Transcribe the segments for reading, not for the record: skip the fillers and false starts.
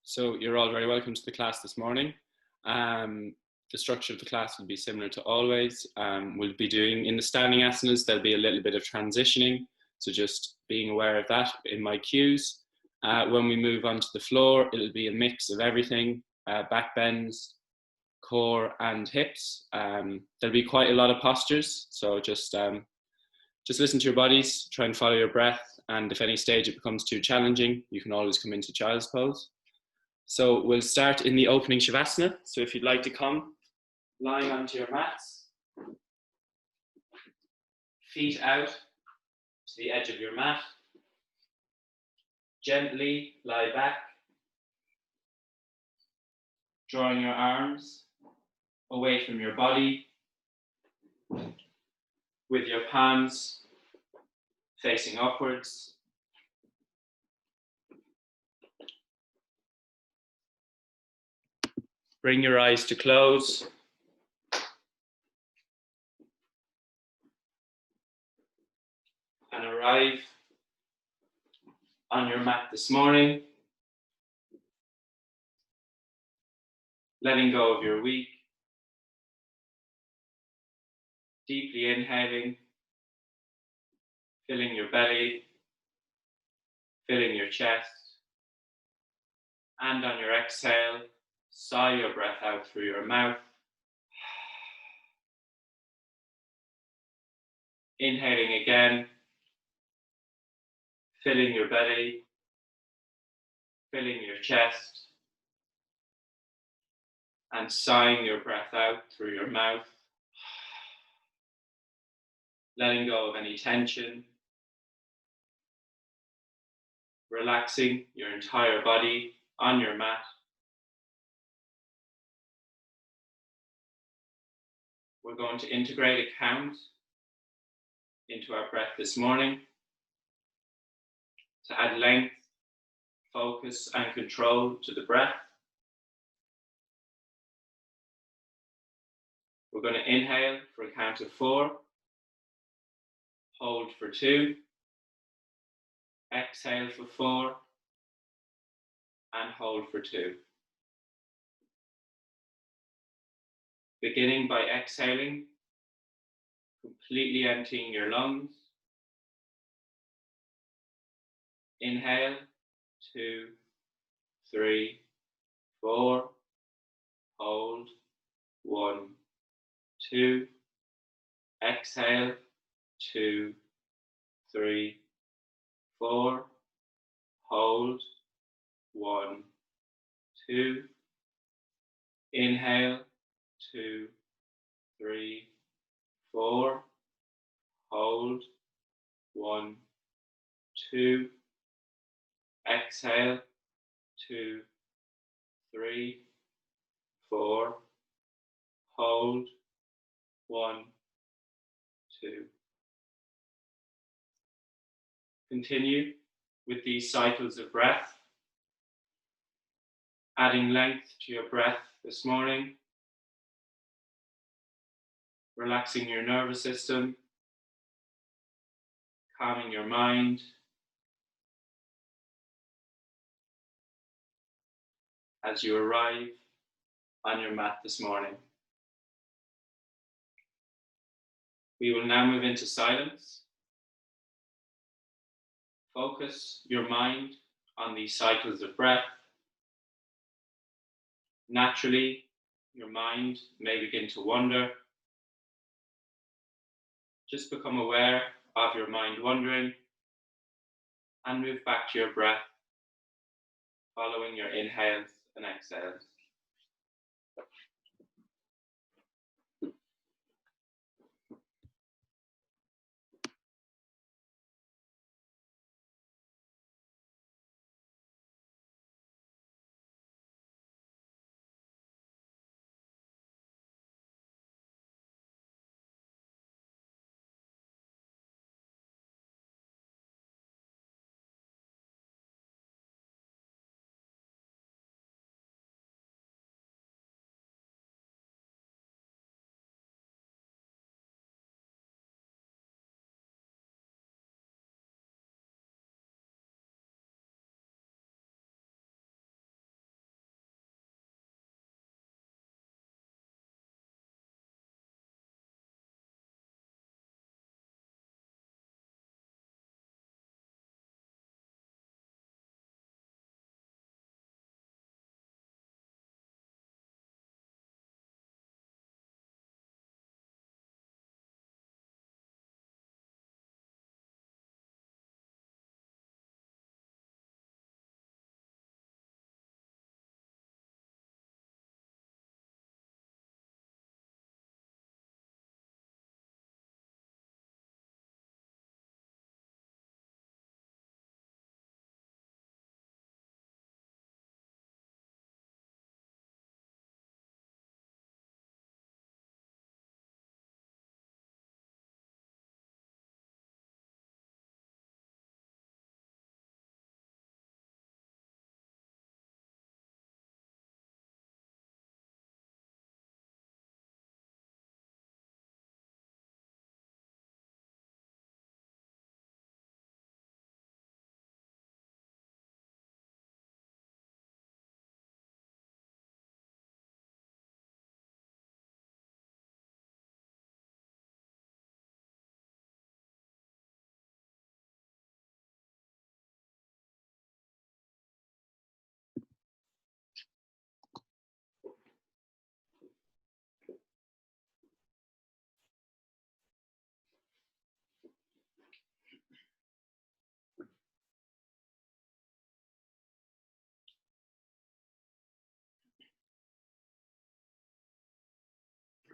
So you're all very welcome to the class this morning. The structure of the class will be similar to always. We'll be doing, in the standing asanas, there'll be a little bit of transitioning. So just being aware of that in my cues. When we move onto the floor, it'll be a mix of everything, back bends, core and hips. There'll be quite a lot of postures. So just listen to your bodies, try and follow your breath. And if any stage it becomes too challenging, you can always come into child's pose. So we'll start in the opening Shavasana. So if you'd like to come, lying onto your mats, feet out to the edge of your mat, gently lie back, drawing your arms away from your body, with your palms facing upwards. Bring your eyes to close. And arrive on your mat this morning, letting go of your week, deeply inhaling, filling your belly, filling your chest, and on your exhale, sigh your breath out through your mouth. Inhaling again, filling your belly, filling your chest, and sighing your breath out through your mouth, letting go of any tension, relaxing your entire body on your mat. We're going to integrate a count into our breath this morning to add length, focus, and control to the breath. We're going to inhale for a count of 4, hold for 2, exhale for 4, and hold for 2. Beginning by exhaling, completely emptying your lungs. Inhale, 2, 3, 4, hold, 1, 2, exhale, 2, 3, 4, hold, 1, 2, inhale, 2, 3, 4, hold, 1, 2, exhale, 2, 3, 4, hold, 1, 2. Continue with these cycles of breath, adding length to your breath this morning, relaxing your nervous system, calming your mind, as you arrive on your mat this morning. We will now move into silence. Focus your mind on these cycles of breath. Naturally, your mind may begin to wander. Just become aware of your mind wandering and move back to your breath, following your inhales and exhales.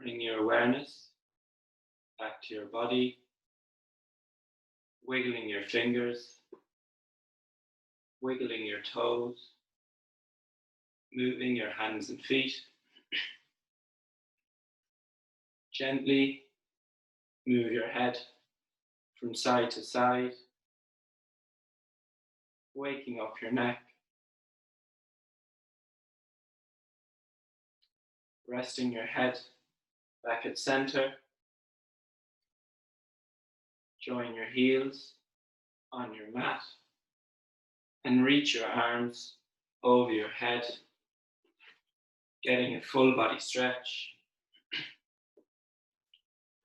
Bring your awareness back to your body, wiggling your fingers, wiggling your toes, moving your hands and feet. Gently move your head from side to side, waking up your neck, resting your head back at center. Join your heels on your mat and reach your arms over your head, getting a full body stretch,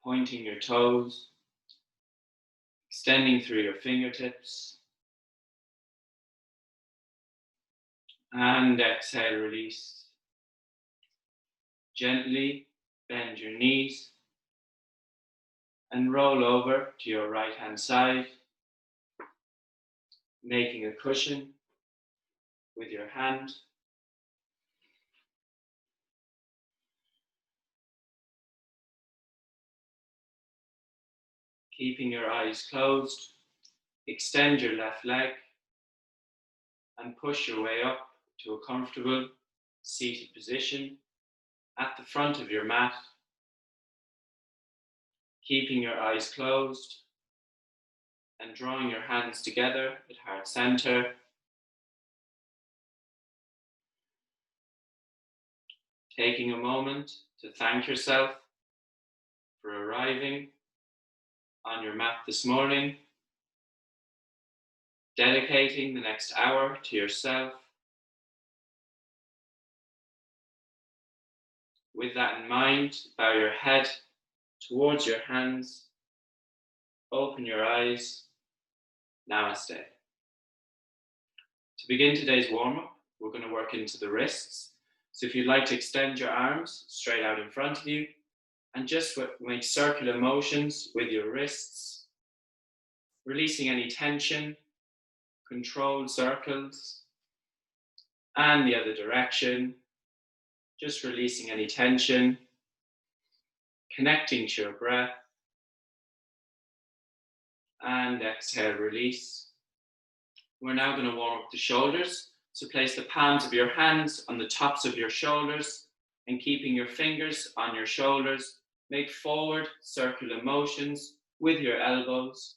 pointing your toes, extending through your fingertips, and exhale, release. Gently bend your knees and roll over to your right hand side, making a cushion with your hand. Keeping your eyes closed, extend your left leg and push your way up to a comfortable seated position at the front of your mat. Keeping your eyes closed and drawing your hands together at heart center. Taking a moment to thank yourself for arriving on your mat this morning, dedicating the next hour to yourself. With that in mind, bow your head towards your hands, open your eyes. Namaste. To begin today's warm-up, we're going to work into the wrists. So if you'd like to extend your arms straight out in front of you and just make circular motions with your wrists, releasing any tension, controlled circles, and the other direction, just releasing any tension, connecting to your breath, and exhale, release. We're now going to warm up the shoulders. So place the palms of your hands on the tops of your shoulders and keeping your fingers on your shoulders, make forward circular motions with your elbows,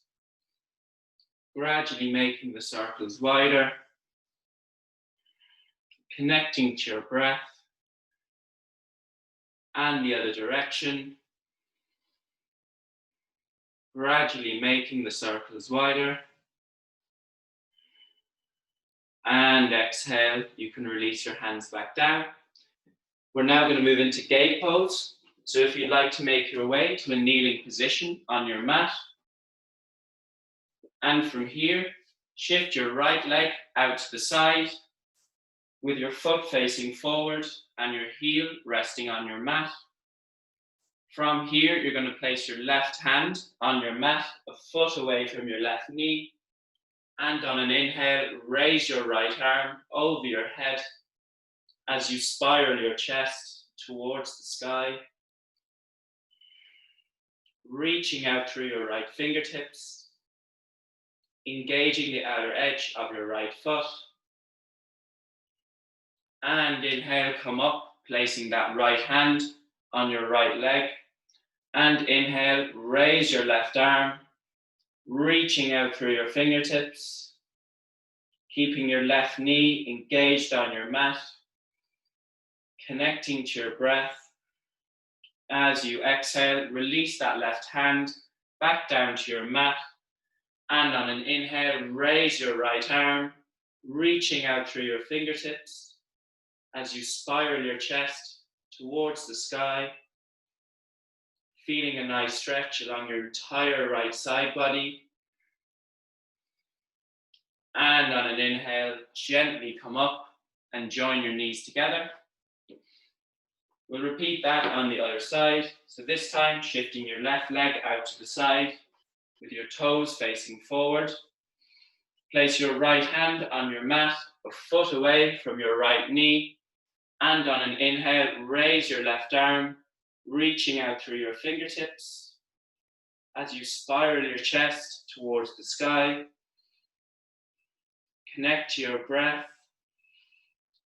gradually making the circles wider, connecting to your breath and the other direction, gradually making the circles wider. And exhale, you can release your hands back down. We're now going to move into gate pose. So if you'd like to make your way to a kneeling position on your mat, and from here, shift your right leg out to the side with your foot facing forward and your heel resting on your mat. From here, you're going to place your left hand on your mat, a foot away from your left knee. And on an inhale, raise your right arm over your head as you spiral your chest towards the sky. Reaching out through your right fingertips, engaging the outer edge of your right foot. And inhale, come up, placing that right hand on your right leg. And inhale, raise your left arm, reaching out through your fingertips, keeping your left knee engaged on your mat, connecting to your breath. As you exhale, release that left hand back down to your mat. And on an inhale, raise your right arm, reaching out through your fingertips as you spiral your chest towards the sky, feeling a nice stretch along your entire right side body. And on an inhale, gently come up and join your knees together. We'll repeat that on the other side. So this time, shifting your left leg out to the side with your toes facing forward. Place your right hand on your mat, a foot away from your right knee. And on an inhale, raise your left arm, reaching out through your fingertips as you spiral your chest towards the sky. Connect to your breath.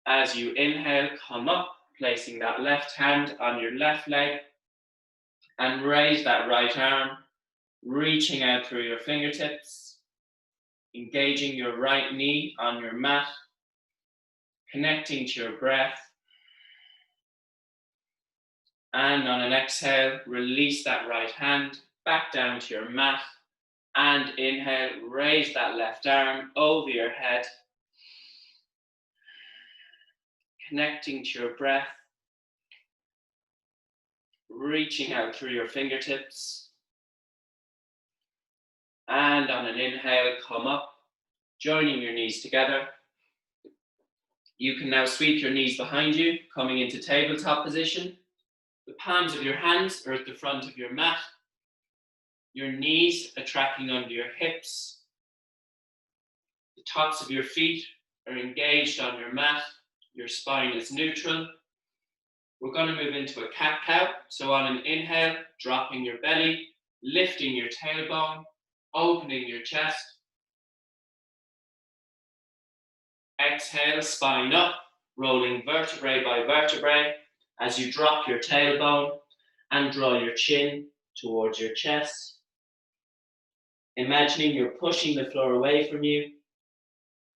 As you inhale, come up, placing that left hand on your left leg and raise that right arm, reaching out through your fingertips, engaging your right knee on your mat, connecting to your breath. And on an exhale, release that right hand back down to your mat. And inhale, raise that left arm over your head, connecting to your breath, reaching out through your fingertips. And on an inhale, come up, joining your knees together. You can now sweep your knees behind you, coming into tabletop position. The palms of your hands are at the front of your mat. Your knees are tracking under your hips. The tops of your feet are engaged on your mat. Your spine is neutral. We're going to move into a cat-cow. So on an inhale, dropping your belly, lifting your tailbone, opening your chest. Exhale, spine up, rolling vertebrae by vertebrae as you drop your tailbone and draw your chin towards your chest. Imagining you're pushing the floor away from you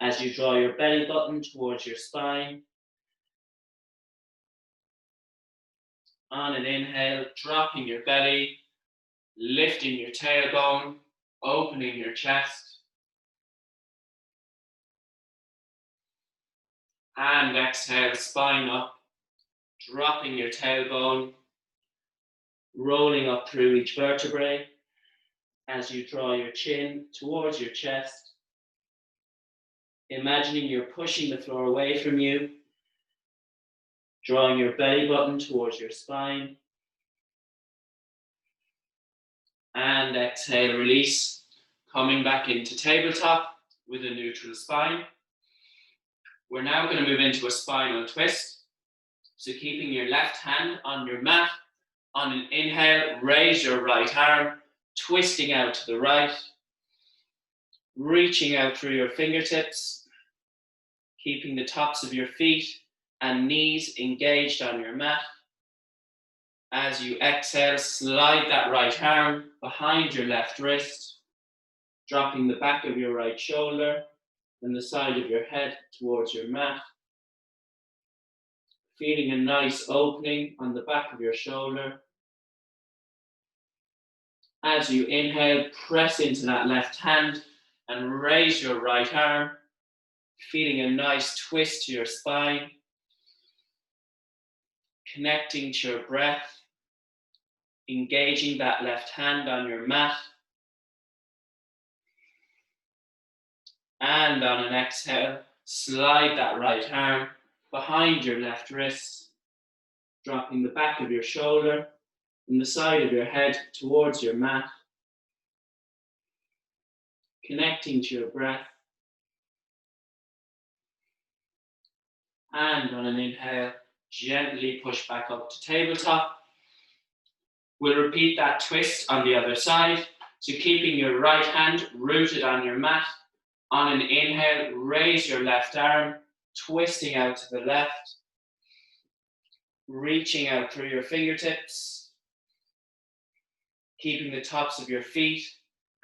as you draw your belly button towards your spine. On an inhale, dropping your belly, lifting your tailbone, opening your chest. And exhale, spine up, dropping your tailbone, rolling up through each vertebrae as you draw your chin towards your chest. Imagining you're pushing the floor away from you, drawing your belly button towards your spine. And exhale, release, coming back into tabletop with a neutral spine. We're now going to move into a spinal twist. So keeping your left hand on your mat, on an inhale, raise your right arm, twisting out to the right, reaching out through your fingertips, keeping the tops of your feet and knees engaged on your mat. As you exhale, slide that right arm behind your left wrist, dropping the back of your right shoulder and the side of your head towards your mat. Feeling a nice opening on the back of your shoulder. As you inhale, press into that left hand and raise your right arm, feeling a nice twist to your spine, connecting to your breath, engaging that left hand on your mat. And on an exhale, slide that right arm behind your left wrist, dropping the back of your shoulder and the side of your head towards your mat, connecting to your breath. And on an inhale, gently push back up to tabletop. We'll repeat that twist on the other side. So keeping your right hand rooted on your mat. On an inhale, raise your left arm, twisting out to the left, reaching out through your fingertips, keeping the tops of your feet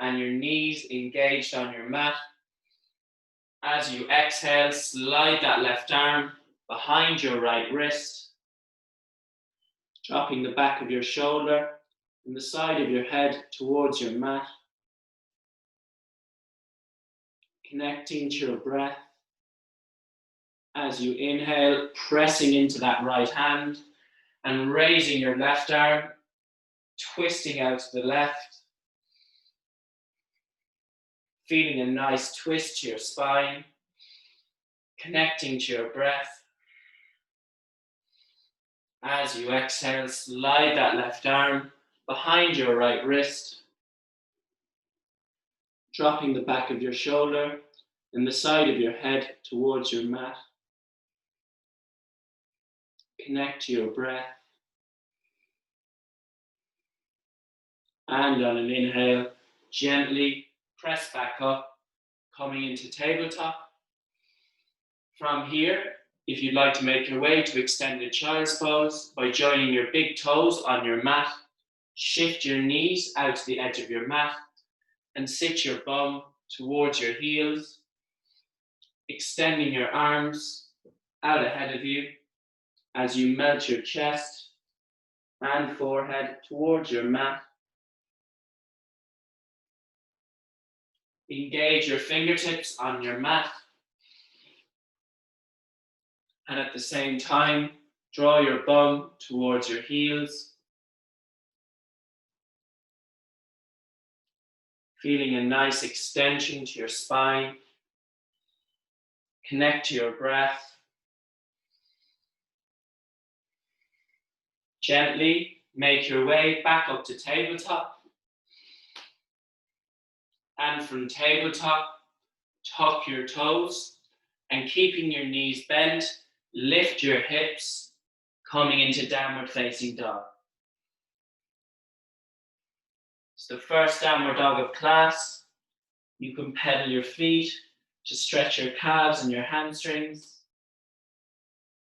and your knees engaged on your mat. As you exhale, slide that left arm behind your right wrist, dropping the back of your shoulder and the side of your head towards your mat, connecting to your breath. As you inhale, pressing into that right hand and raising your left arm, twisting out to the left, feeling a nice twist to your spine, connecting to your breath. As you exhale, slide that left arm behind your right wrist, dropping the back of your shoulder and the side of your head towards your mat. Connect to your breath. And on an inhale, gently press back up, coming into tabletop. From here, if you'd like to make your way to extended child's pose by joining your big toes on your mat, shift your knees out to the edge of your mat and sit your bum towards your heels, extending your arms out ahead of you as you melt your chest and forehead towards your mat. Engage your fingertips on your mat, and at the same time, draw your bum towards your heels, feeling a nice extension to your spine. Connect to your breath. Gently make your way back up to tabletop. And from tabletop, tuck your toes and keeping your knees bent, lift your hips, coming into downward facing dog. It's the first downward dog of class. You can pedal your feet to stretch your calves and your hamstrings,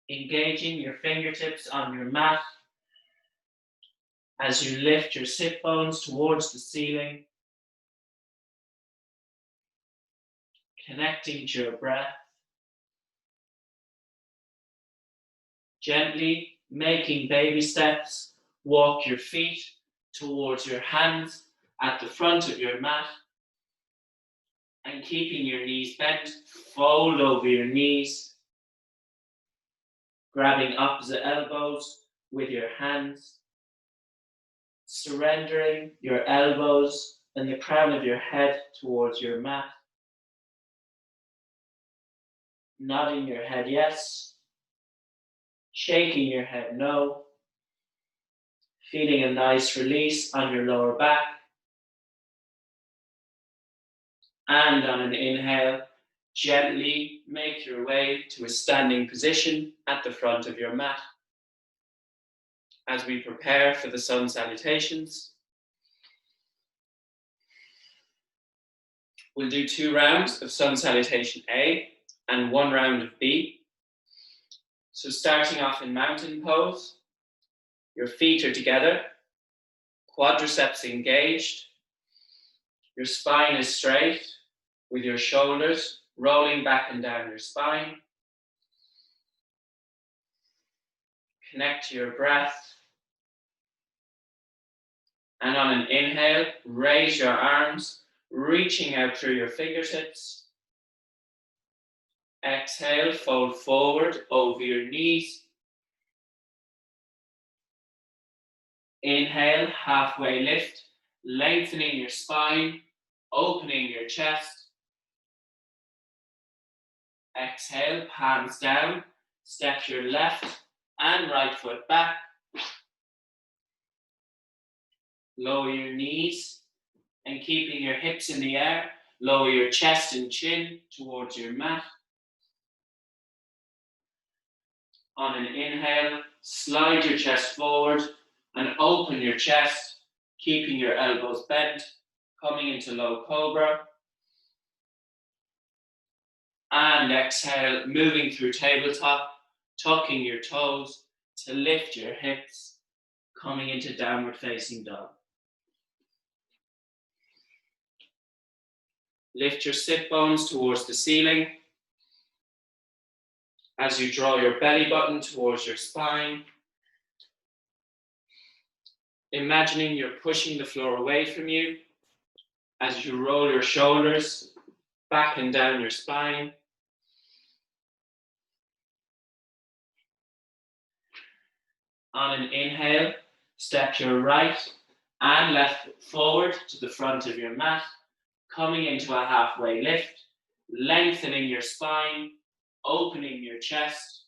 engaging your fingertips on your mat as you lift your sit bones towards the ceiling, connecting to your breath, gently making baby steps. Walk your feet towards your hands at the front of your mat and keeping your knees bent, fold over your knees, grabbing opposite elbows with your hands, surrendering your elbows and the crown of your head towards your mat, nodding your head yes, shaking your head no, feeling a nice release on your lower back. And on an inhale, gently make your way to a standing position at the front of your mat. As we prepare for the sun salutations, we'll do 2 rounds of sun salutation A and 1 round of B. So starting off in mountain pose, your feet are together, quadriceps engaged, your spine is straight with your shoulders rolling back and down your spine. Connect to your breath. And on an inhale, raise your arms, reaching out through your fingertips. Exhale, fold forward over your knees. Inhale, halfway lift, lengthening your spine, opening your chest. Exhale, palms down, step your left and right foot back. Lower your knees and keeping your hips in the air, lower your chest and chin towards your mat. On an inhale, slide your chest forward and open your chest, keeping your elbows bent, coming into low cobra. And exhale, moving through tabletop, tucking your toes to lift your hips, coming into downward facing dog. Lift your sit bones towards the ceiling as you draw your belly button towards your spine. Imagining you're pushing the floor away from you as you roll your shoulders back and down your spine. On an inhale, step your right and left foot forward to the front of your mat, coming into a halfway lift, lengthening your spine, opening your chest.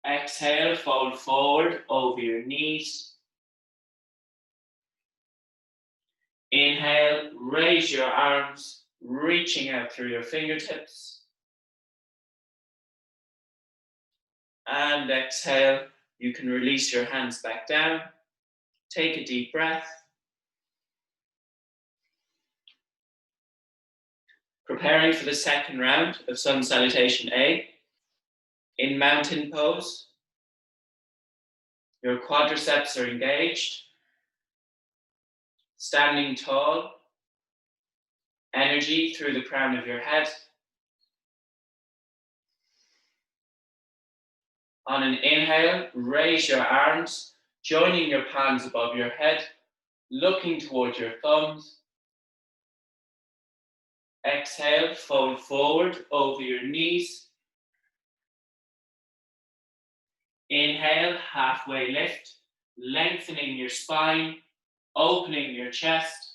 Exhale, fold forward over your knees. Inhale, raise your arms, reaching out through your fingertips. And exhale, you can release your hands back down. Take a deep breath. Preparing for the second round of Sun Salutation A. In mountain pose, your quadriceps are engaged. Standing tall, energy through the crown of your head. On an inhale, raise your arms, joining your palms above your head, looking towards your thumbs. Exhale, fold forward over your knees. Inhale, halfway lift, lengthening your spine, opening your chest.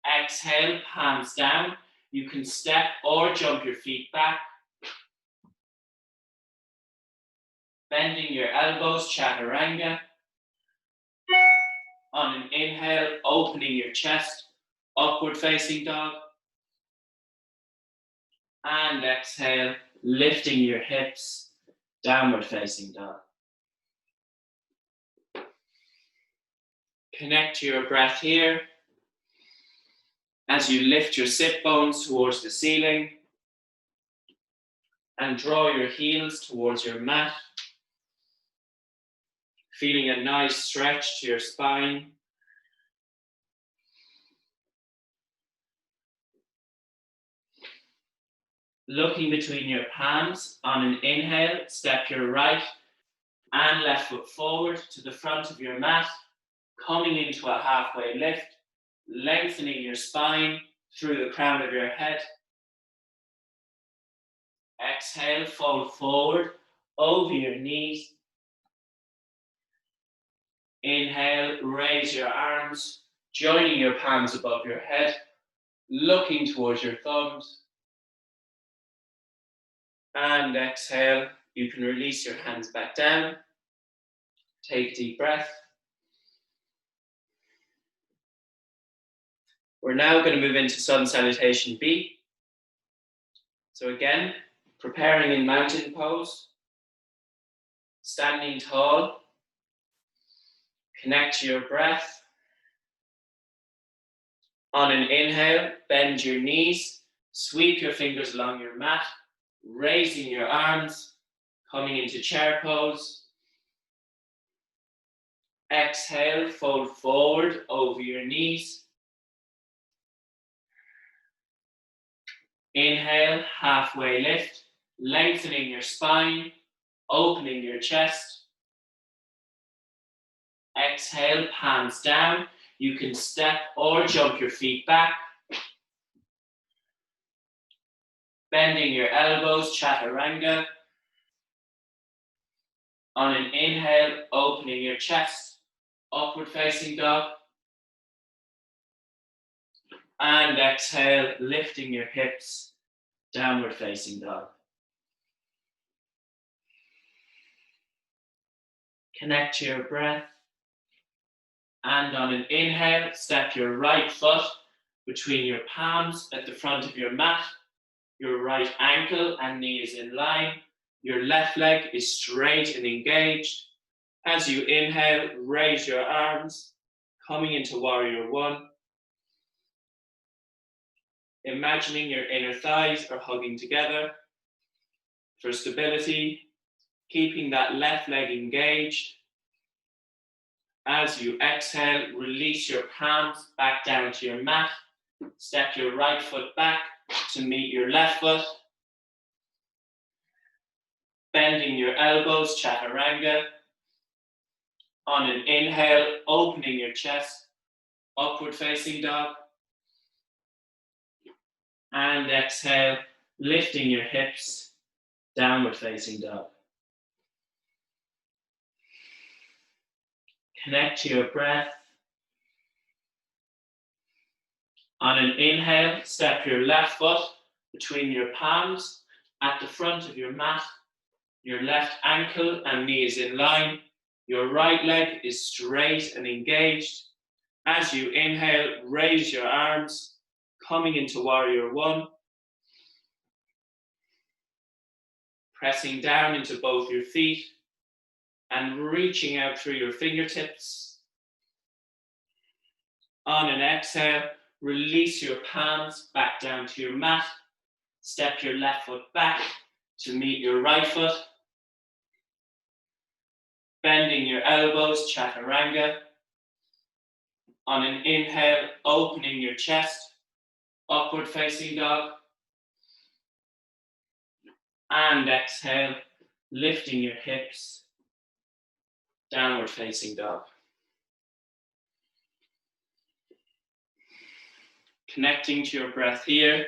Exhale, palms down. You can step or jump your feet back. Bending your elbows, chaturanga. On an inhale, opening your chest, upward facing dog. And exhale, lifting your hips, downward facing dog. Connect to your breath here as you lift your sit bones towards the ceiling and draw your heels towards your mat. Feeling a nice stretch to your spine. Looking between your palms, on an inhale, step your right and left foot forward to the front of your mat, coming into a halfway lift, lengthening your spine through the crown of your head. Exhale, fold forward over your knees. Inhale, raise your arms, joining your palms above your head, looking towards your thumbs. And exhale, you can release your hands back down. Take a deep breath. We're now going to move into Sun Salutation B. So again, preparing in mountain pose, standing tall, connect to your breath. On an inhale, bend your knees, sweep your fingers along your mat, raising your arms, coming into chair pose. Exhale, fold forward over your knees. Inhale, halfway lift, lengthening your spine, opening your chest. Exhale, palms down. You can step or jump your feet back. Bending your elbows, chaturanga. On an inhale, opening your chest, upward facing dog. And exhale, lifting your hips, downward facing dog. Connect to your breath. And on an inhale, step your right foot between your palms at the front of your mat. Your right ankle and knee is in line. Your left leg is straight and engaged. As you inhale, raise your arms, coming into warrior one. Imagining your inner thighs are hugging together. For stability, keeping that left leg engaged. As you exhale, release your palms back down to your mat. Step your right foot back to meet your left foot. Bending your elbows, chaturanga. On an inhale, opening your chest, upward facing dog. And exhale, lifting your hips, downward facing dog. Connect to your breath. On an inhale, step your left foot between your palms at the front of your mat. Your left ankle and knee is in line. Your right leg is straight and engaged. As you inhale, raise your arms, coming into warrior one. Pressing down into both your feet. and reaching out through your fingertips. On an exhale, release your palms back down to your mat. Step your left foot back to meet your right foot. Bending your elbows, chaturanga. On an inhale, opening your chest, upward facing dog. And exhale, lifting your hips, downward facing dog. Connecting to your breath here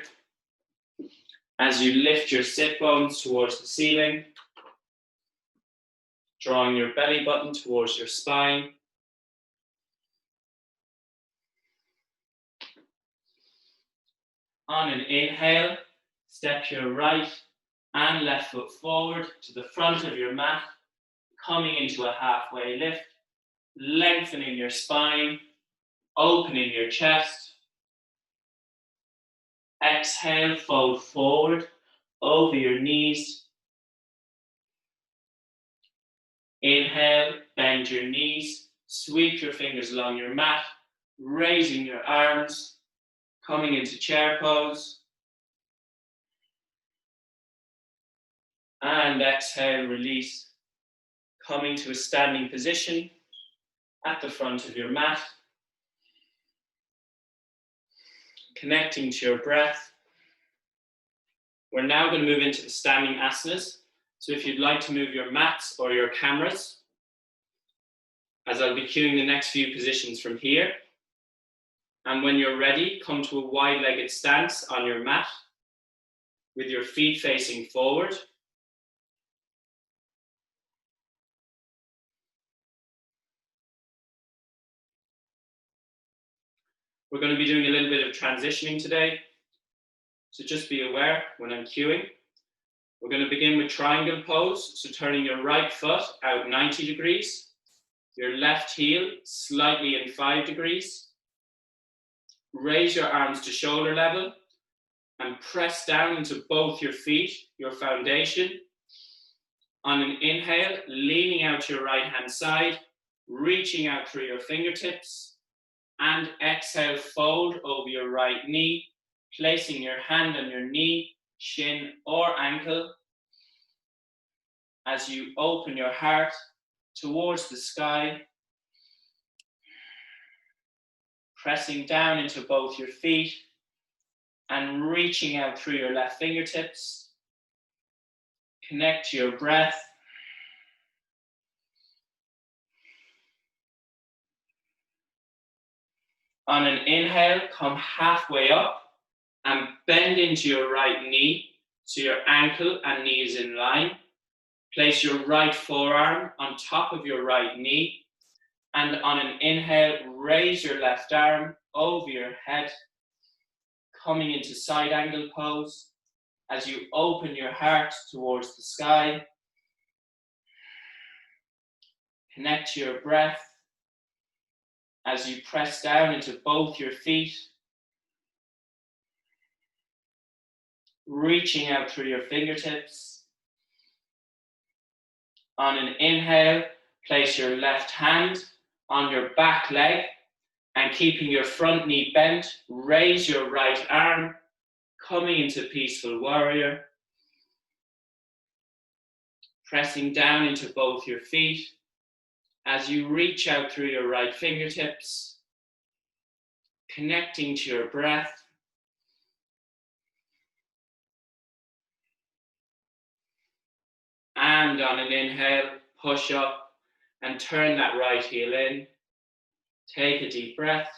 as you lift your sit bones towards the ceiling, drawing your belly button towards your spine. On an inhale, step your right and left foot forward to the front of your mat, coming into a halfway lift, lengthening your spine, opening your chest. Exhale, fold forward over your knees. Inhale, bend your knees, sweep your fingers along your mat, raising your arms, coming into chair pose. And exhale, release, coming to a standing position at the front of your mat. Connecting to your breath. We're now going to move into the standing asanas. So if you'd like to move your mats or your cameras, as I'll be cueing the next few positions from here. And when you're ready, come to a wide-legged stance on your mat with your feet facing forward. We're going to be doing a little bit of transitioning today. So just be aware when I'm cueing. We're going to begin with triangle pose. So turning your right foot out 90 degrees, your left heel slightly in 5 degrees. Raise your arms to shoulder level and press down into both your feet, your foundation. On an inhale, leaning out to your right hand side, reaching out through your fingertips. And exhale, fold over your right knee, placing your hand on your knee, shin or ankle. As you open your heart towards the sky, pressing down into both your feet and reaching out through your left fingertips. Connect to your breath. On an inhale, come halfway up and bend into your right knee so your ankle and knee is in line. Place your right forearm on top of your right knee, and on an inhale, raise your left arm over your head, coming into side angle pose as you open your heart towards the sky. Connect to your breath as you press down into both your feet, reaching out through your fingertips. On an inhale, place your left hand on your back leg and keeping your front knee bent, raise your right arm, coming into peaceful warrior. Pressing down into both your feet as you reach out through your right fingertips, connecting to your breath. And on an inhale, push up and turn that right heel in. Take a deep breath.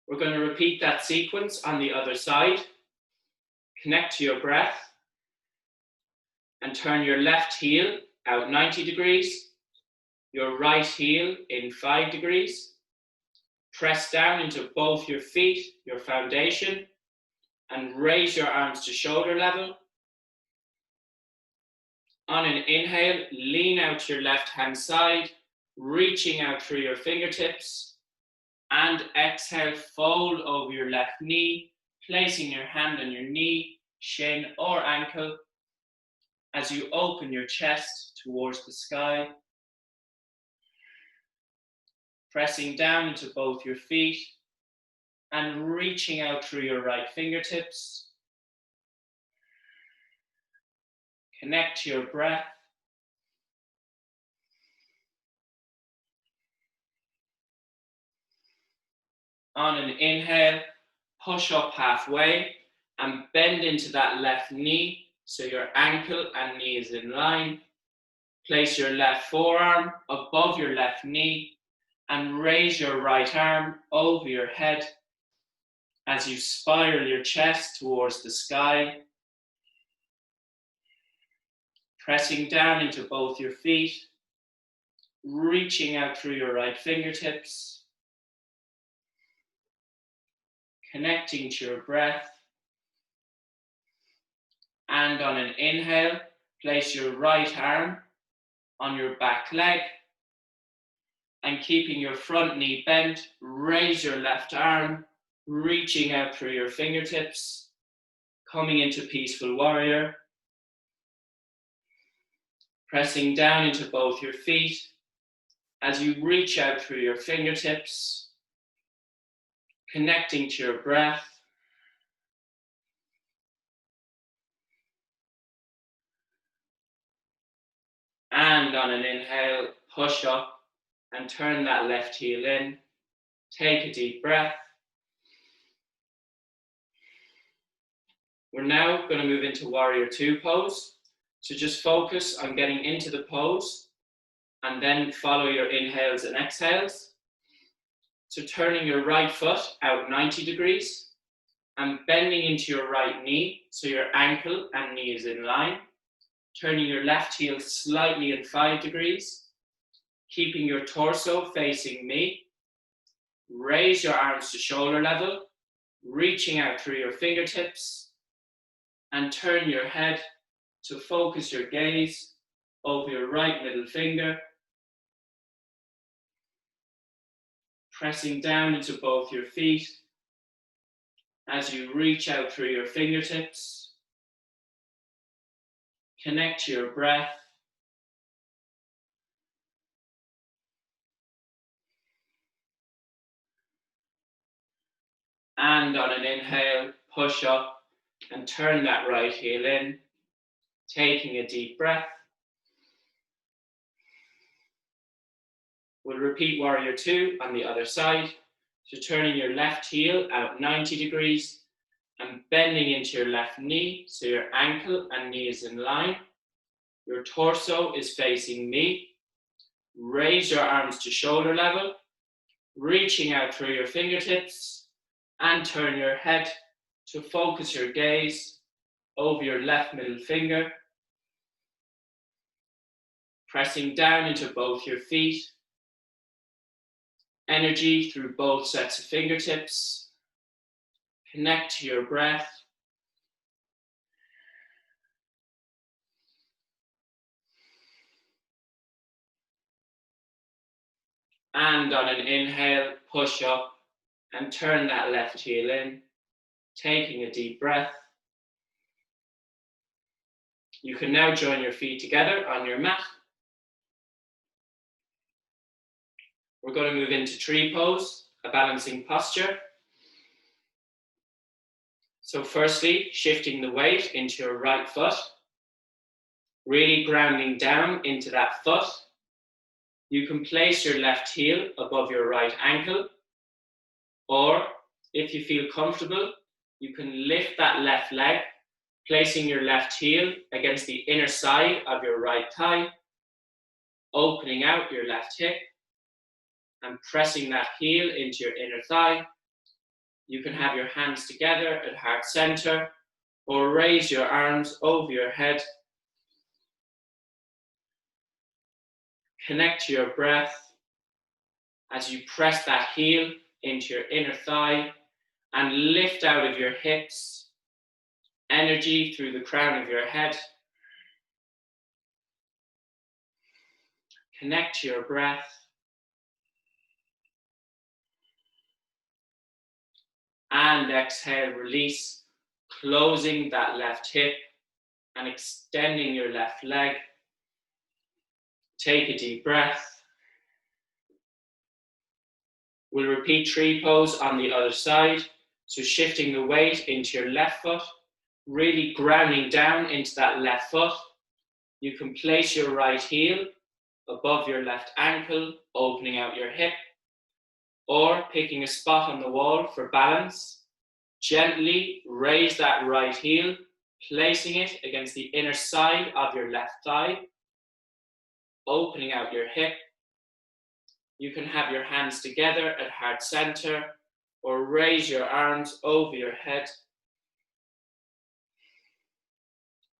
We're going to repeat that sequence on the other side. Connect to your breath and turn your left heel out 90 degrees, your right heel in 5 degrees. Press down into both your feet, your foundation, and raise your arms to shoulder level. On an inhale, lean out to your left hand side, reaching out through your fingertips. And exhale, fold over your left knee, placing your hand on your knee, shin or ankle. as you open your chest towards the sky, pressing down into both your feet and reaching out through your right fingertips. Connect to your breath. On an inhale, push up halfway and bend into that left knee so your ankle and knee is in line. Place your left forearm above your left knee and raise your right arm over your head as you spiral your chest towards the sky. Pressing down into both your feet, reaching out through your right fingertips, connecting to your breath. And on an inhale, place your right arm on your back leg and keeping your front knee bent, raise your left arm, reaching out through your fingertips, coming into peaceful warrior. Pressing down into both your feet as you reach out through your fingertips, connecting to your breath. And on an inhale, push up and turn that left heel in. Take a deep breath. We're now going to move into Warrior Two pose. So just focus on getting into the pose and then follow your inhales and exhales. So turning your right foot out 90 degrees and bending into your right knee so your ankle and knee is in line. Turning your left heel slightly in 5 degrees, keeping your torso facing me. Raise your arms to shoulder level, reaching out through your fingertips, and turn your head to focus your gaze over your right middle finger. Pressing down into both your feet as you reach out through your fingertips. Connect to your breath. And on an inhale, push up and turn that right heel in, taking a deep breath. We'll repeat Warrior Two on the other side. So turning your left heel out 90 degrees and bending into your left knee so your ankle and knee is in line. Your torso is facing me. Raise your arms to shoulder level, reaching out through your fingertips, and turn your head to focus your gaze over your left middle finger. Pressing down into both your feet. Energy through both sets of fingertips. Connect to your breath. And on an inhale, push up and turn that left heel in, taking a deep breath. You can now join your feet together on your mat. We're going to move into tree pose, a balancing posture. So firstly, shifting the weight into your right foot, really grounding down into that foot. You can place your left heel above your right ankle, or if you feel comfortable, you can lift that left leg, placing your left heel against the inner side of your right thigh, opening out your left hip and pressing that heel into your inner thigh. You can have your hands together at heart center or raise your arms over your head. Connect to your breath as you press that heel into your inner thigh and lift out of your hips, energy through the crown of your head. Connect to your breath. And exhale, release, closing that left hip and extending your left leg. Take a deep breath. We'll repeat tree pose on the other side. So shifting the weight into your left foot, really grounding down into that left foot. You can place your right heel above your left ankle, opening out your hip, or picking a spot on the wall for balance. Gently raise that right heel, placing it against the inner side of your left thigh, opening out your hip. You can have your hands together at heart center or raise your arms over your head,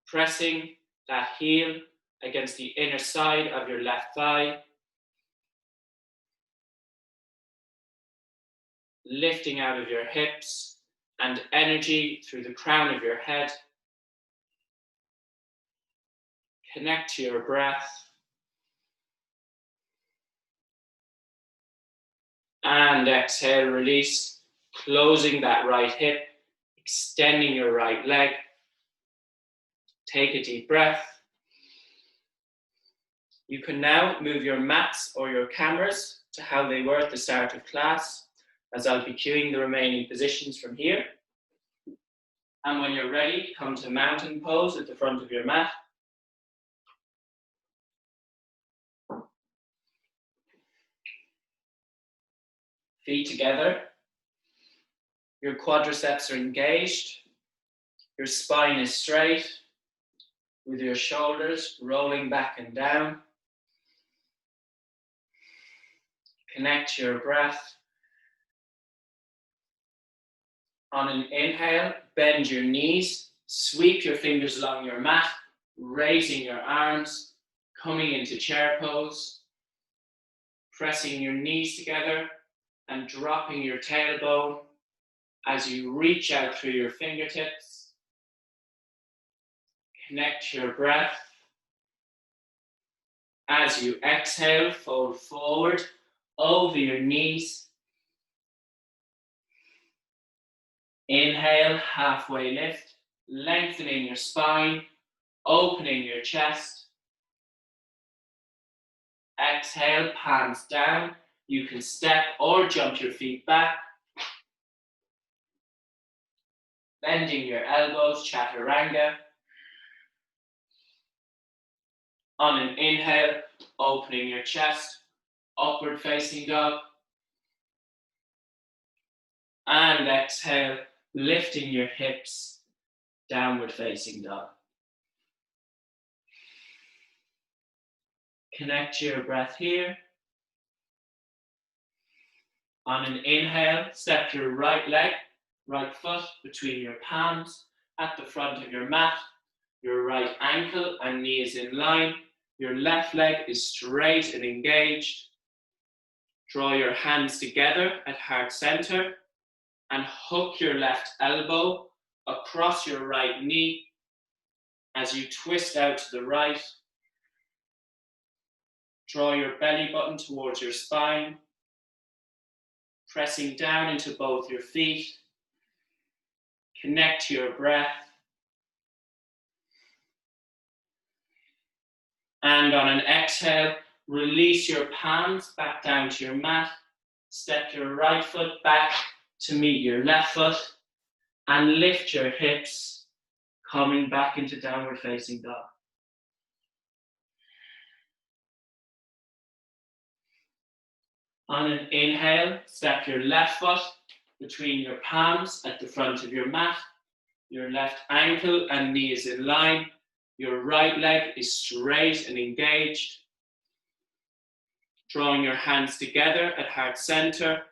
pressing that heel against the inner side of your left thigh, lifting out of your hips and energy through the crown of your head. Connect to your breath. And exhale, release, closing that right hip, extending your right leg. Take a deep breath. You can now move your mats or your cameras to how they were at the start of class, as I'll be cueing the remaining positions from here. And when you're ready, come to mountain pose at the front of your mat. Feet together. Your quadriceps are engaged. Your spine is straight, with your shoulders rolling back and down. Connect to your breath. On an inhale, bend your knees, sweep your fingers along your mat, raising your arms, coming into chair pose, pressing your knees together and dropping your tailbone as you reach out through your fingertips. Connect your breath. As you exhale, fold forward over your knees. Inhale, halfway lift, lengthening your spine, opening your chest. Exhale, palms down. You can step or jump your feet back. Bending your elbows, chaturanga. On an inhale, opening your chest, upward facing dog. And exhale, lifting your hips, downward facing dog. Connect to your breath here. On an inhale, step your right leg, right foot between your palms at the front of your mat. Your right ankle and knee is in line. Your left leg is straight and engaged. Draw your hands together at heart center and hook your left elbow across your right knee as you twist out to the right. Draw your belly button towards your spine, pressing down into both your feet. Connect to your breath. And on an exhale, release your palms back down to your mat. Step your right foot back to meet your left foot and lift your hips, coming back into downward facing dog. On an inhale, step your left foot between your palms at the front of your mat. Your left ankle and knee is in line. Your right leg is straight and engaged. Drawing your hands together at heart center,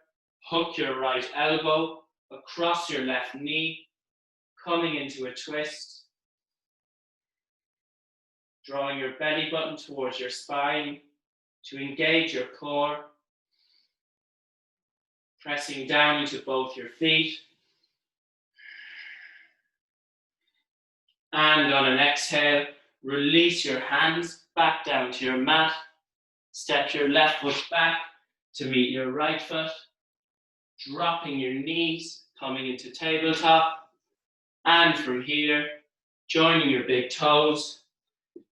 hook your right elbow across your left knee, coming into a twist. Drawing your belly button towards your spine to engage your core. Pressing down into both your feet. And on an exhale, release your hands back down to your mat. Step your left foot back to meet your right foot. Dropping your knees, coming into tabletop. And from here, joining your big toes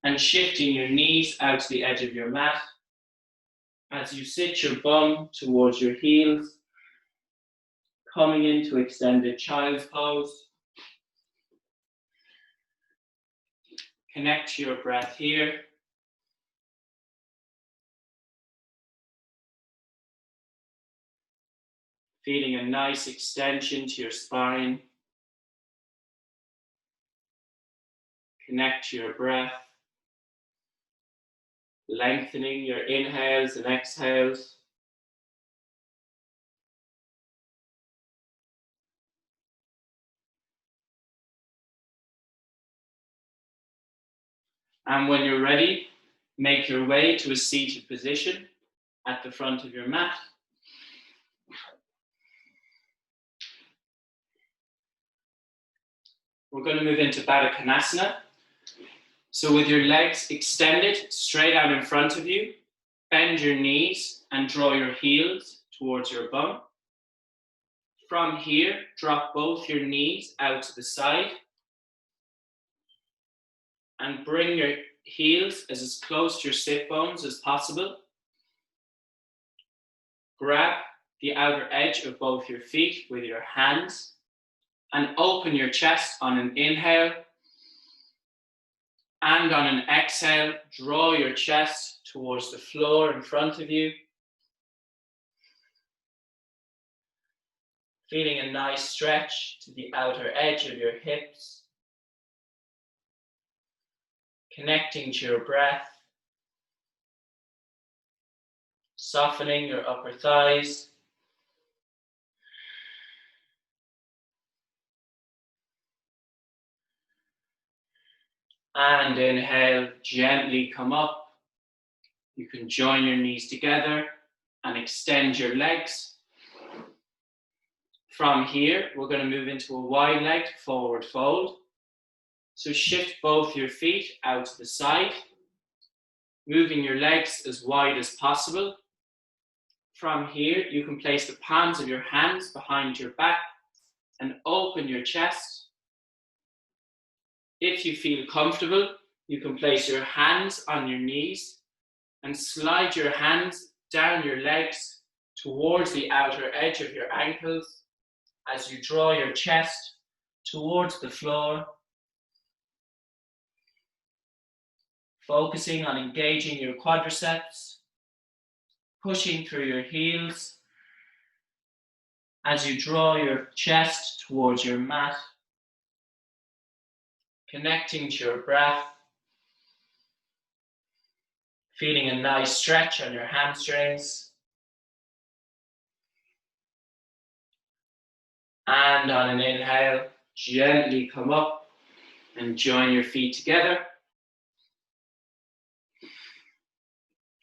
and shifting your knees out to the edge of your mat as you sit your bum towards your heels, coming into extended child's pose. Connect to your breath here. Feeling a nice extension to your spine. Connect to your breath. Lengthening your inhales and exhales. And when you're ready, make your way to a seated position at the front of your mat. We're going to move into Baddha Konasana. So with your legs extended straight out in front of you, bend your knees and draw your heels towards your bum. From here, drop both your knees out to the side and bring your heels as close to your sit bones as possible. Grab the outer edge of both your feet with your hands and open your chest on an inhale. And on an exhale, draw your chest towards the floor in front of you. Feeling a nice stretch to the outer edge of your hips. Connecting to your breath. Softening your upper thighs. And inhale, gently come up. You can join your knees together and extend your legs. From here, we're going to move into a wide-legged forward fold. So shift both your feet out to the side, moving your legs as wide as possible. From here, you can place the palms of your hands behind your back and open your chest. If you feel comfortable, you can place your hands on your knees and slide your hands down your legs towards the outer edge of your ankles as you draw your chest towards the floor, focusing on engaging your quadriceps, pushing through your heels as you draw your chest towards your mat, connecting to your breath, feeling a nice stretch on your hamstrings. And on an inhale, gently come up and join your feet together.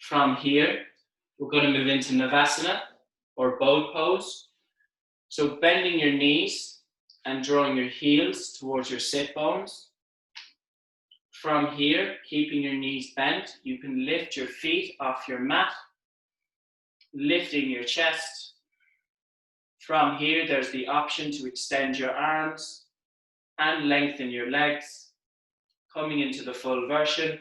From here, we're going to move into Navasana or boat pose. So bending your knees and drawing your heels towards your sit bones. From here, keeping your knees bent, you can lift your feet off your mat, lifting your chest. From here, there's the option to extend your arms and lengthen your legs, coming into the full version.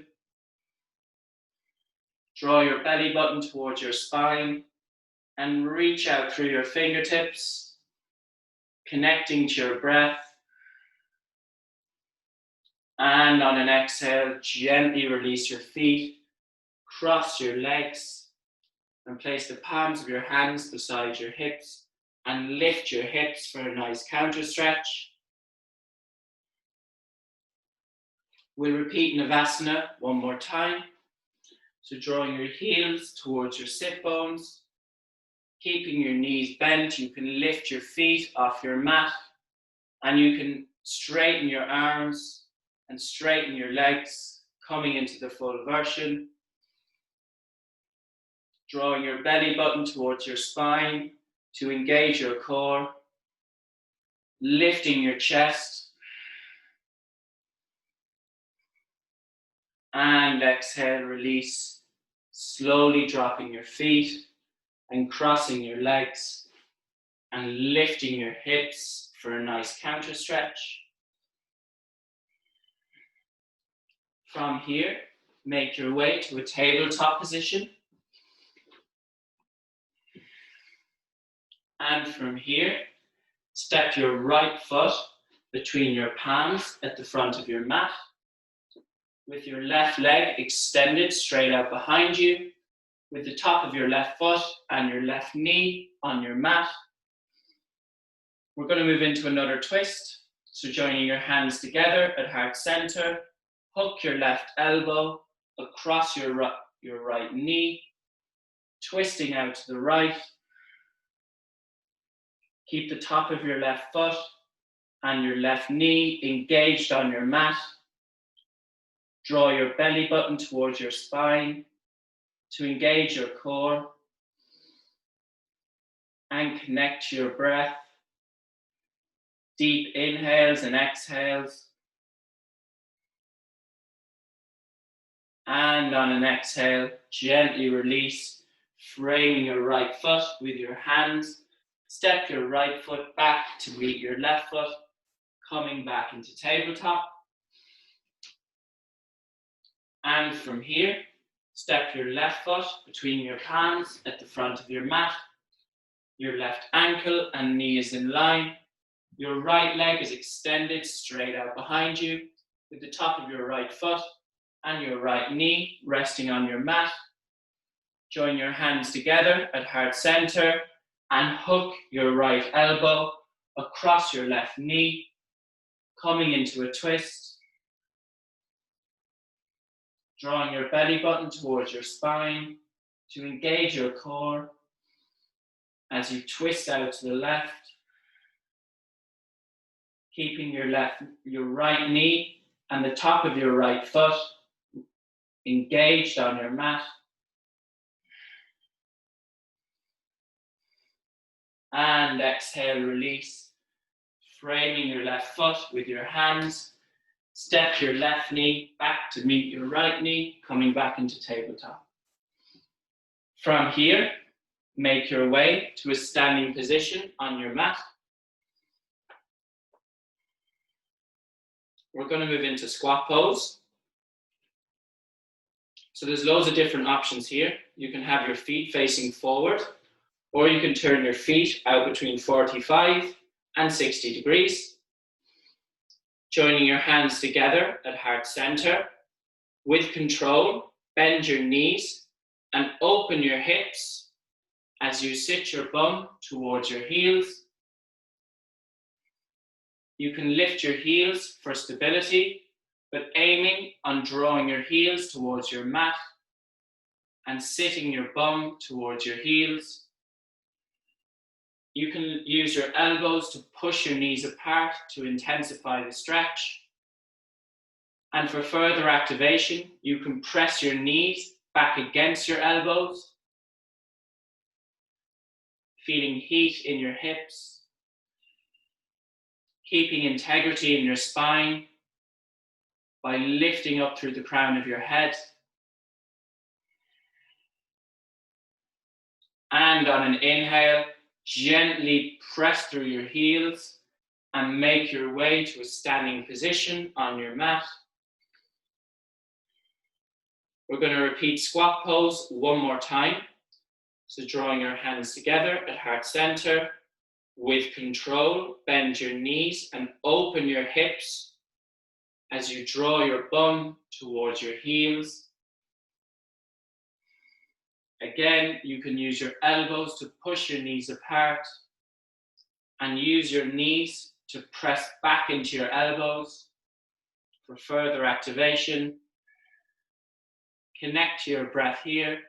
Draw your belly button towards your spine and reach out through your fingertips, connecting to your breath. And on an exhale, gently release your feet, cross your legs, and place the palms of your hands beside your hips and lift your hips for a nice counter stretch. We'll repeat Navasana one more time. So drawing your heels towards your sit bones, keeping your knees bent, you can lift your feet off your mat and you can straighten your arms and straighten your legs, coming into the full version. Drawing your belly button towards your spine to engage your core, lifting your chest, and exhale, release, slowly dropping your feet and crossing your legs and lifting your hips for a nice counter stretch. From here, make your way to a tabletop position. And from here, step your right foot between your palms at the front of your mat, with your left leg extended straight out behind you, with the top of your left foot and your left knee on your mat. We're going to move into another twist. So joining your hands together at heart center, hook your left elbow across your right knee, twisting out to the right. Keep the top of your left foot and your left knee engaged on your mat. Draw your belly button towards your spine to engage your core and connect to your breath. Deep inhales and exhales. And on an exhale, gently release, framing your right foot with your hands. Step your right foot back to meet your left foot, coming back into tabletop. And from here, step your left foot between your palms at the front of your mat. Your left ankle and knee is in line. Your right leg is extended straight out behind you, with the top of your right foot and your right knee resting on your mat. Join your hands together at heart center and hook your right elbow across your left knee, coming into a twist. Drawing your belly button towards your spine to engage your core as you twist out to the left, keeping your right knee and the top of your right foot engaged on your mat. And exhale, release, framing your left foot with your hands. Step your left knee back to meet your right knee, coming back into tabletop. From here, make your way to a standing position on your mat. We're going to move into squat pose. So there's loads of different options here. You can have your feet facing forward, or you can turn your feet out between 45 and 60 degrees. Joining your hands together at heart center. With control, bend your knees and open your hips as you sit your bum towards your heels. You can lift your heels for stability, but aiming on drawing your heels towards your mat and sitting your bum towards your heels. You can use your elbows to push your knees apart to intensify the stretch. And for further activation, you can press your knees back against your elbows, feeling heat in your hips, keeping integrity in your spine by lifting up through the crown of your head. And on an inhale, gently press through your heels and make your way to a standing position on your mat. We're going to repeat squat pose one more time. So drawing your hands together at heart center. With control, bend your knees and open your hips as you draw your bum towards your heels. Again, you can use your elbows to push your knees apart and use your knees to press back into your elbows for further activation. Connect to your breath here.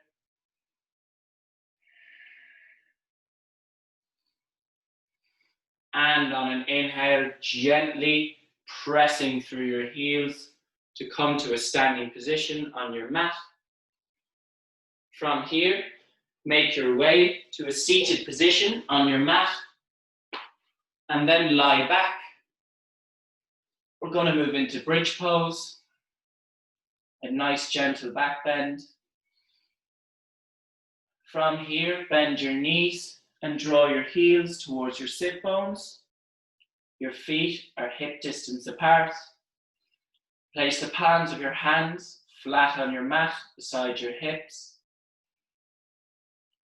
And on an inhale, gently pressing through your heels to come to a standing position on your mat. From here, make your way to a seated position on your mat and then lie back. We're going to move into bridge pose, a nice gentle back bend. From here, bend your knees and draw your heels towards your sit bones. Your feet are hip distance apart. Place the palms of your hands flat on your mat beside your hips.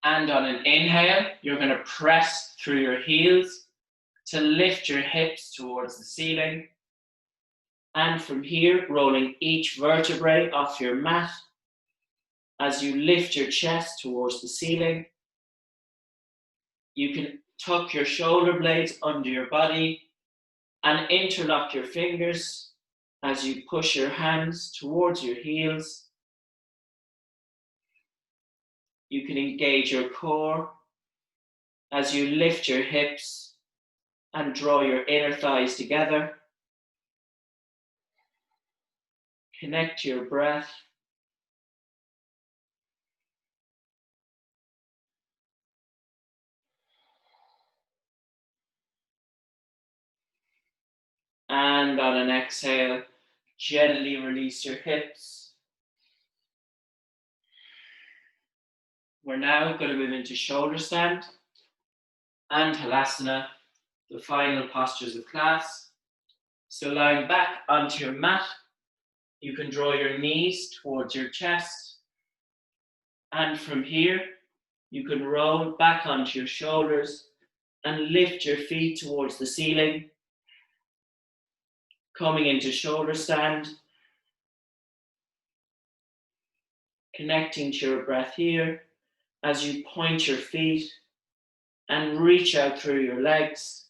And on an inhale, you're going to press through your heels to lift your hips towards the ceiling. And from here, rolling each vertebrae off your mat as you lift your chest towards the ceiling. You can tuck your shoulder blades under your body and interlock your fingers as you push your hands towards your heels. You can engage your core as you lift your hips and draw your inner thighs together. Connect to your breath. And on an exhale, gently release your hips. We're now going to move into shoulder stand and halasana, the final postures of class. So lying back onto your mat, you can draw your knees towards your chest. And from here, you can roll back onto your shoulders and lift your feet towards the ceiling. Coming into shoulder stand. Connecting to your breath here as you point your feet and reach out through your legs.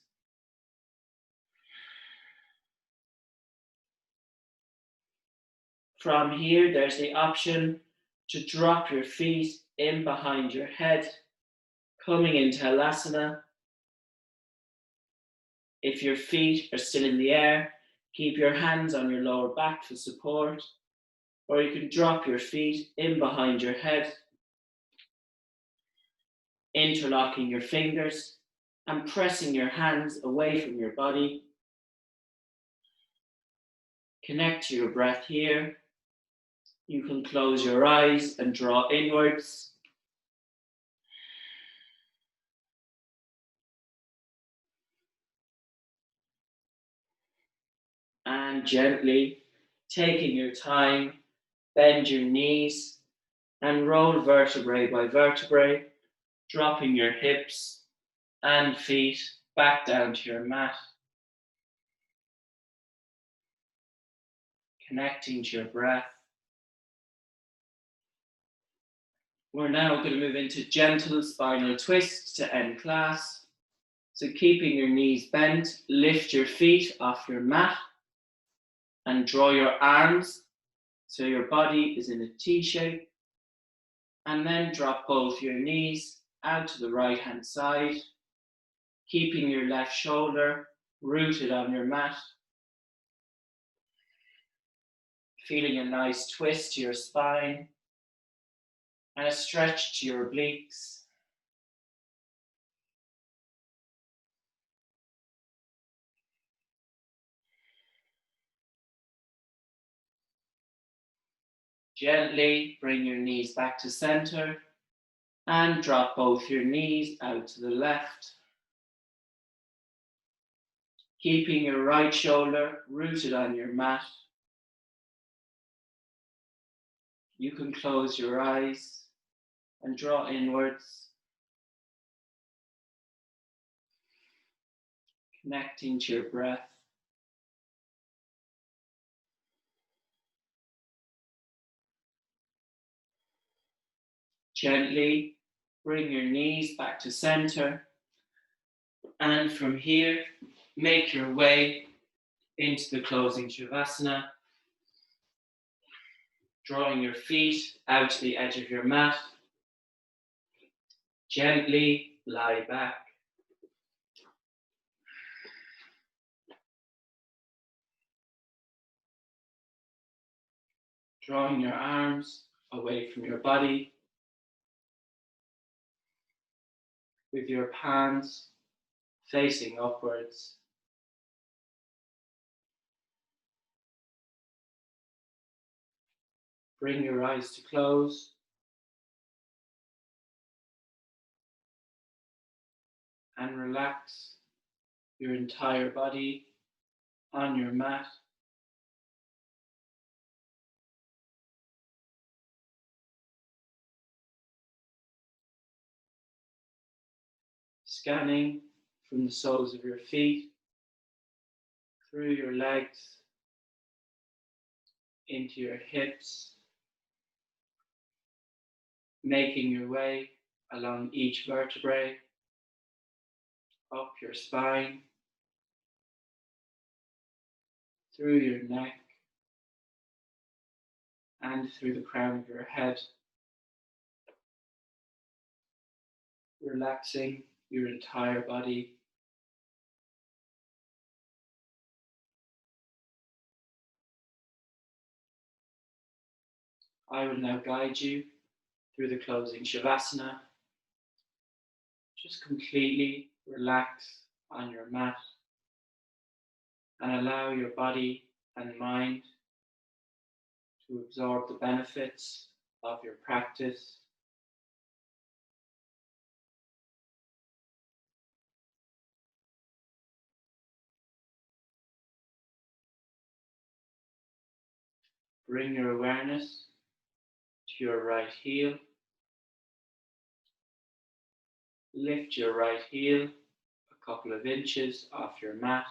From here, there's the option to drop your feet in behind your head, coming into halasana. If your feet are still in the air, keep your hands on your lower back for support, or you can drop your feet in behind your head, interlocking your fingers and pressing your hands away from your body. Connect to your breath here. You can close your eyes and draw inwards. And gently, taking your time, bend your knees and roll vertebrae by vertebrae, dropping your hips and feet back down to your mat. Connecting to your breath. We're now going to move into gentle spinal twists to end class. So keeping your knees bent, lift your feet off your mat and draw your arms so your body is in a T shape. And then drop both your knees out to the right hand side, keeping your left shoulder rooted on your mat. Feeling a nice twist to your spine and a stretch to your obliques. Gently bring your knees back to center and drop both your knees out to the left. Keeping your right shoulder rooted on your mat. You can close your eyes and draw inwards. Connecting to your breath. Gently bring your knees back to center. And from here, make your way into the closing Shavasana. Drawing your feet out to the edge of your mat. Gently lie back. Drawing your arms away from your body. With your palms facing upwards. Bring your eyes to close. And relax your entire body on your mat. Scanning from the soles of your feet, through your legs, into your hips, making your way along each vertebrae, up your spine, through your neck, and through the crown of your head, relaxing your entire body. I will now guide you through the closing Shavasana. Just completely relax on your mat and allow your body and mind to absorb the benefits of your practice. Bring your awareness to your right heel. Lift your right heel a couple of inches off your mat,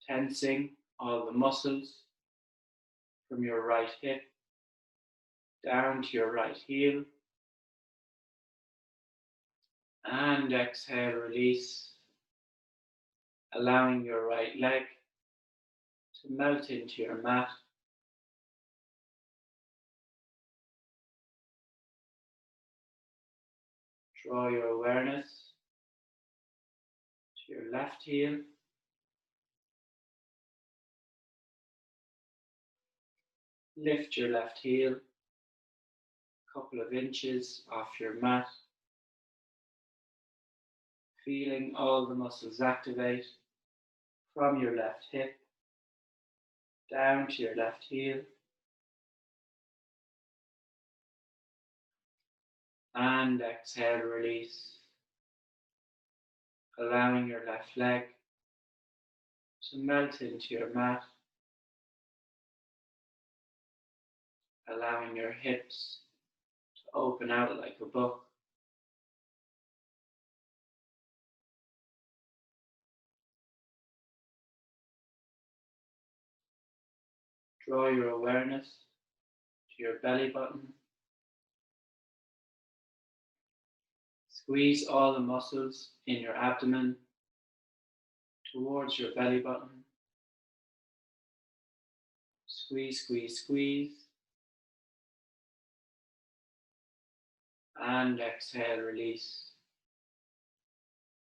tensing all the muscles from your right hip down to your right heel. And exhale, release, allowing your right leg to melt into your mat. Draw your awareness to your left heel. Lift your left heel a couple of inches off your mat, feeling all the muscles activate from your left hip down to your left heel. And exhale, release, allowing your left leg to melt into your mat, allowing your hips to open out like a book. Draw your awareness to your belly button. Squeeze all the muscles in your abdomen towards your belly button. Squeeze, squeeze, squeeze. And exhale, release.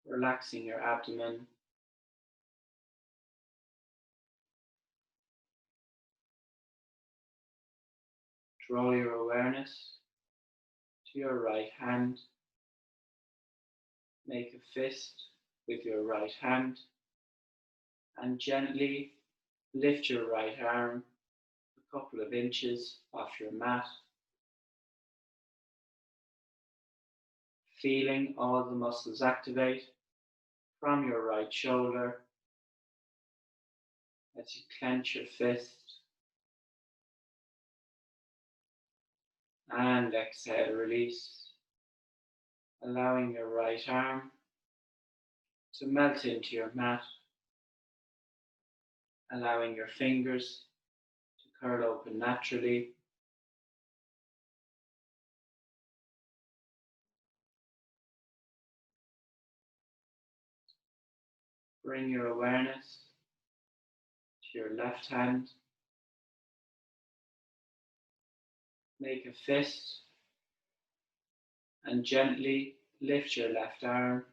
Relaxing your abdomen. Draw your awareness to your right hand. Make a fist with your right hand and gently lift your right arm a couple of inches off your mat, feeling all the muscles activate from your right shoulder as you clench your fist. And exhale, release, allowing your right arm to melt into your mat, allowing your fingers to curl open naturally. Bring your awareness to your left hand. Make a fist and gently lift your left arm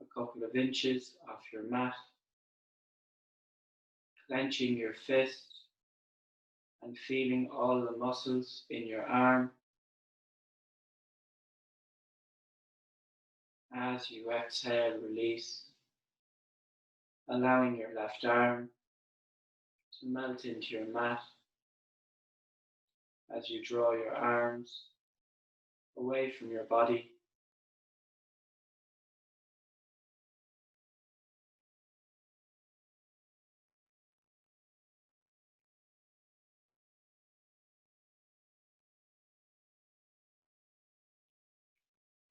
a couple of inches off your mat, clenching your fist and feeling all the muscles in your arm as you exhale, release, allowing your left arm to melt into your mat as you draw your arms away from your body.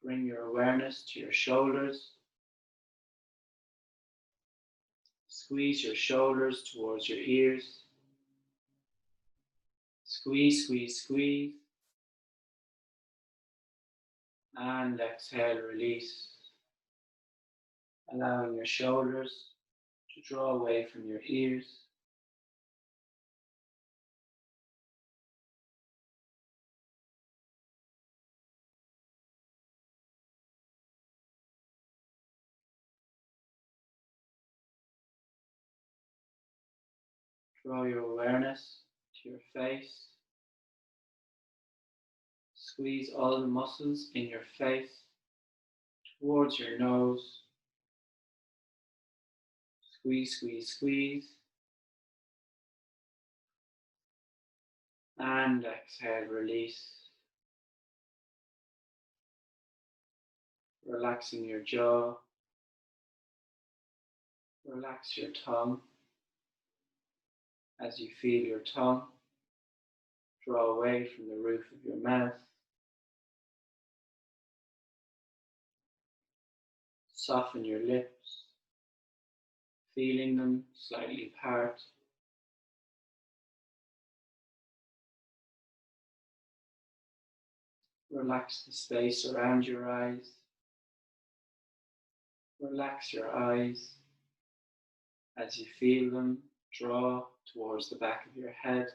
Bring your awareness to your shoulders. Squeeze your shoulders towards your ears. Squeeze, squeeze, squeeze. And exhale, release. Allowing your shoulders to draw away from your ears. Draw your awareness to your face. Squeeze all the muscles in your face towards your nose. Squeeze, squeeze, squeeze. And exhale, release. Relaxing your jaw. Relax your tongue as you feel your tongue draw away from the roof of your mouth. Soften your lips, feeling them slightly apart. Relax the space around your eyes. Relax your eyes as you feel them draw towards the back of your head.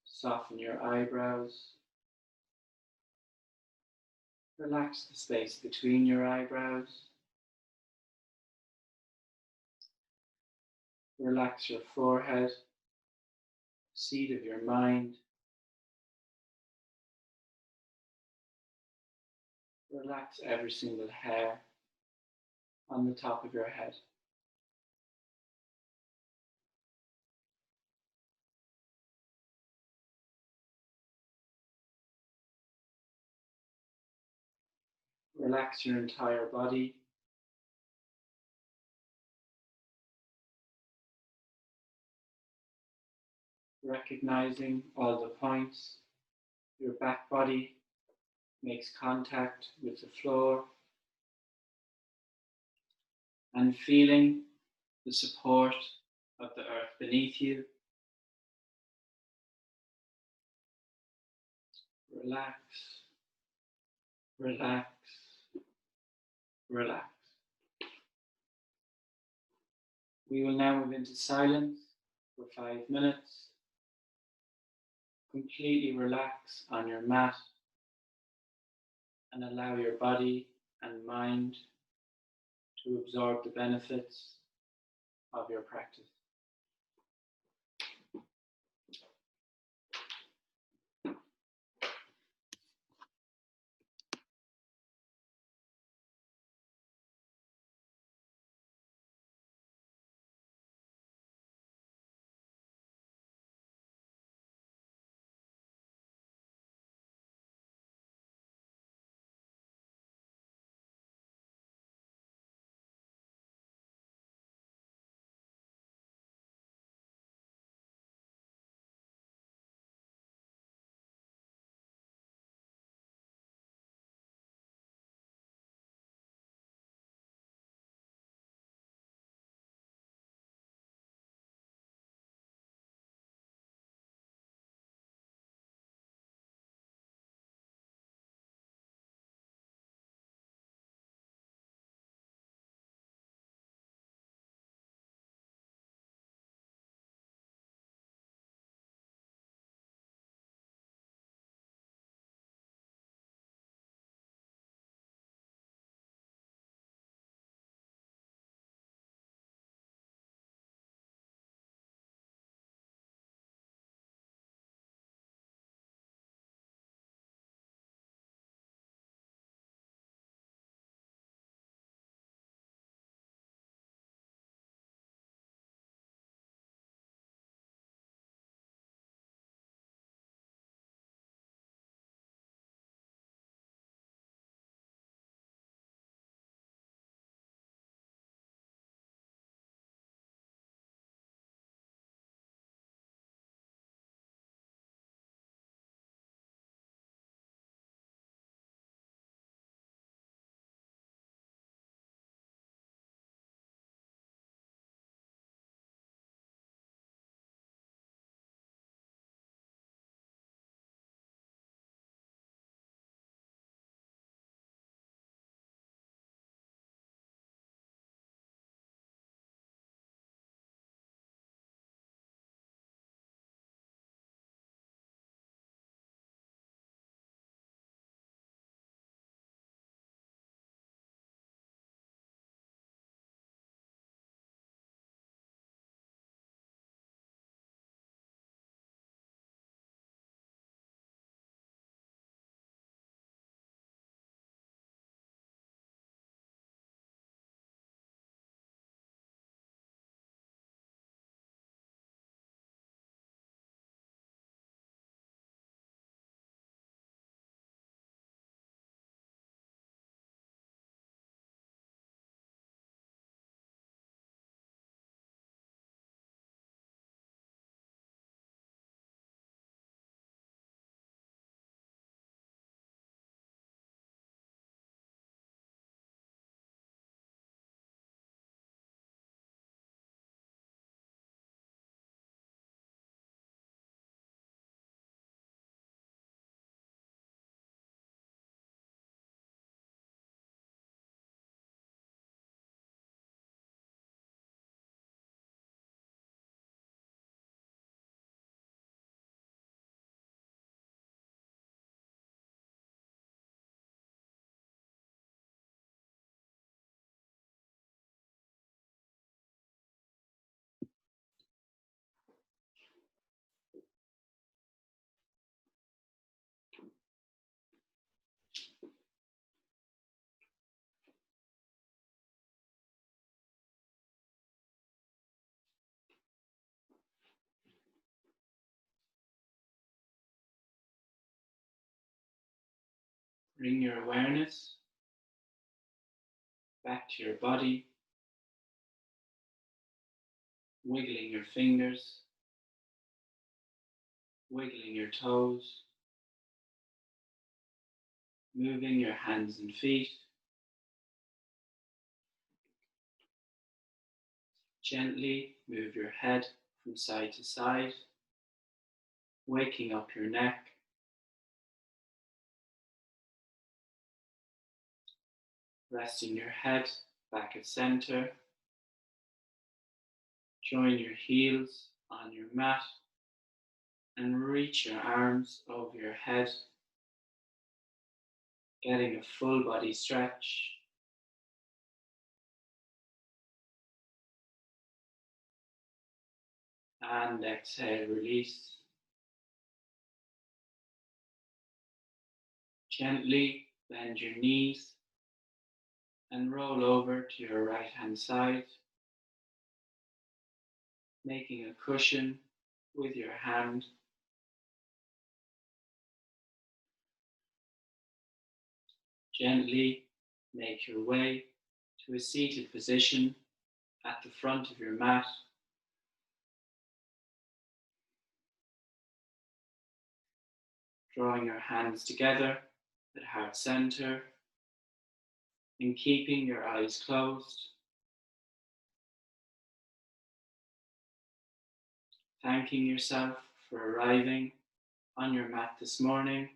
Soften your eyebrows. Relax the space between your eyebrows. Relax your forehead, seat of your mind. Relax every single hair on the top of your head. Relax your entire body. Recognizing all the points your back body makes contact with the floor, and feeling the support of the earth beneath you. Relax, relax, relax. We will now move into silence for 5 minutes. Completely relax on your mat and allow your body and mind to absorb the benefits of your practice. Bring your awareness back to your body, wiggling your fingers, wiggling your toes, moving your hands and feet. Gently move your head from side to side, waking up your neck. Resting your head back at center. Join your heels on your mat and reach your arms over your head, getting a full body stretch. And exhale, release. Gently bend your knees and roll over to your right hand side, making a cushion with your hand. Gently make your way to a seated position at the front of your mat. Drawing your hands together at heart center and keeping your eyes closed. Thanking yourself for arriving on your mat this morning,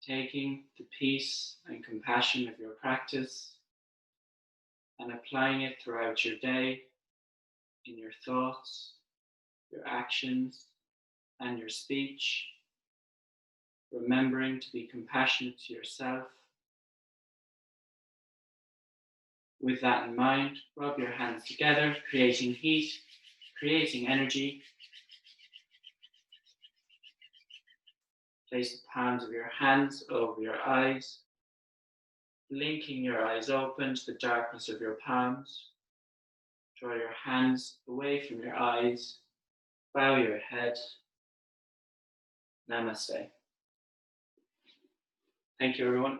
taking the peace and compassion of your practice and applying it throughout your day in your thoughts, your actions, and your speech, remembering to be compassionate to yourself. With that in mind, rub your hands together, creating heat, creating energy. Place the palms of your hands over your eyes, blinking your eyes open to the darkness of your palms. Draw your hands away from your eyes, bow your head. Namaste. Thank you, everyone.